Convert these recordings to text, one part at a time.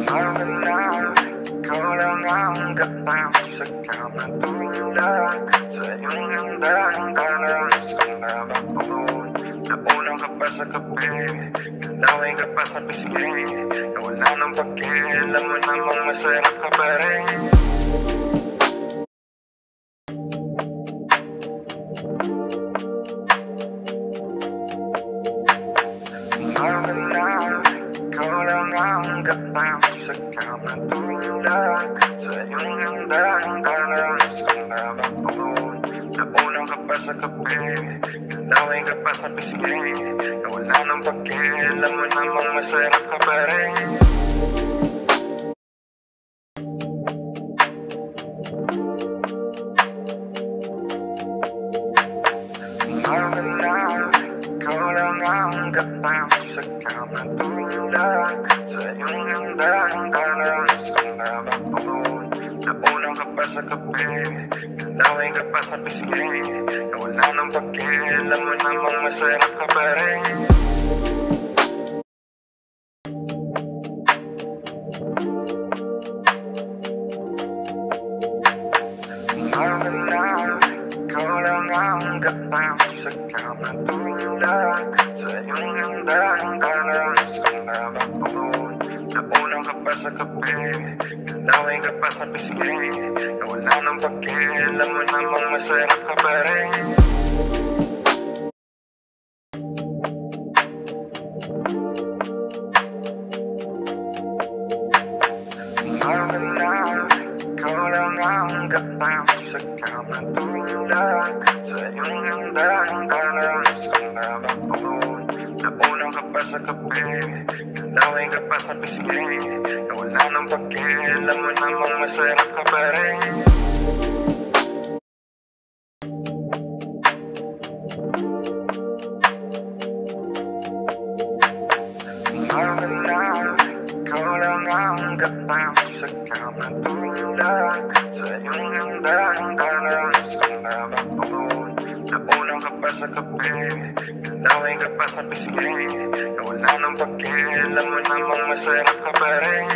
Bakit na ikaw lang ang katawag sa kamatulad sa iyong ganda ang karanasan na mapunon. Napunan ka pa sa kape, kalaway ka pa sa piske, na wala nang pake, alam mo namang masarap ka pa rin. Bakit na ikaw lang ang katawag sa kamatulad sa iyong ganda ang karanasan na mapunon. Napunan ka pa sa kape, kalaway ka pa sa piske, na wala nang pake, alam mo namang masarap ka pa rin. Bakit na ikaw lang ang katawag sa kamatulad sa iyong ganda ang karanasan na mapunon. Napunan ka pa sa kape, kalaway ka pa sa piske, na wala nang pake, alam mo namang masarap ka pa rin. Bakit na ikaw lang ang katawag sa kamatulad sa iyong ganda ang karanasan na mapunon. Napunan ka pa sa kape, kalaway ka pa sa piske, na wala nang pake, alam mo namang masarap ka pa rin. Bakit na ikaw lang ang katawag sa kamatulad sa iyong ganda ang karanasan na mapunon. Napunan ka pa sa kape, kalaway ka pa sa piske, na wala nang pake, alam mo namang masarap ka pa rin. Bakit na ikaw lang ang katawag sa kamatulad sa iyong ganda ang karanasan na mapunon. Napunan ka pa sa kape, kalaway ka pa sa piske, na wala nang pake, alam mo namang masarap ka pa rin.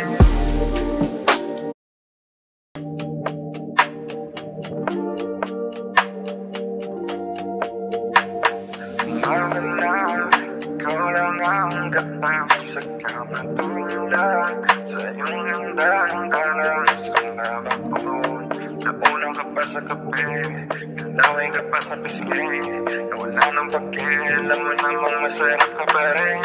Bakit na ikaw lang ang katawag sa kamatulad sa iyong ganda ang karanasan na mapunon. Napunan ka pa sa kape, kalaway ka pa sa piske, na wala nang pake, alam mo namang masarap ka pa rin.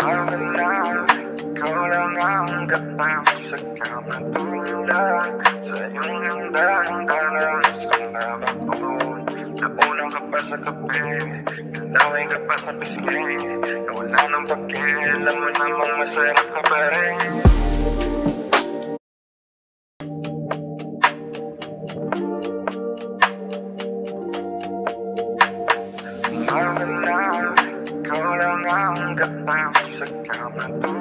Bakit na ikaw lang ang katawag sa kamatulad sa iyong ganda ang karanasan na mapunon. Napunan ka pa sa kape, kalaway ka pa sa piske, na wala nang pake, alam mo namang masarap ka pa rin. Bakit na ikaw lang ang katawag sa kamatulad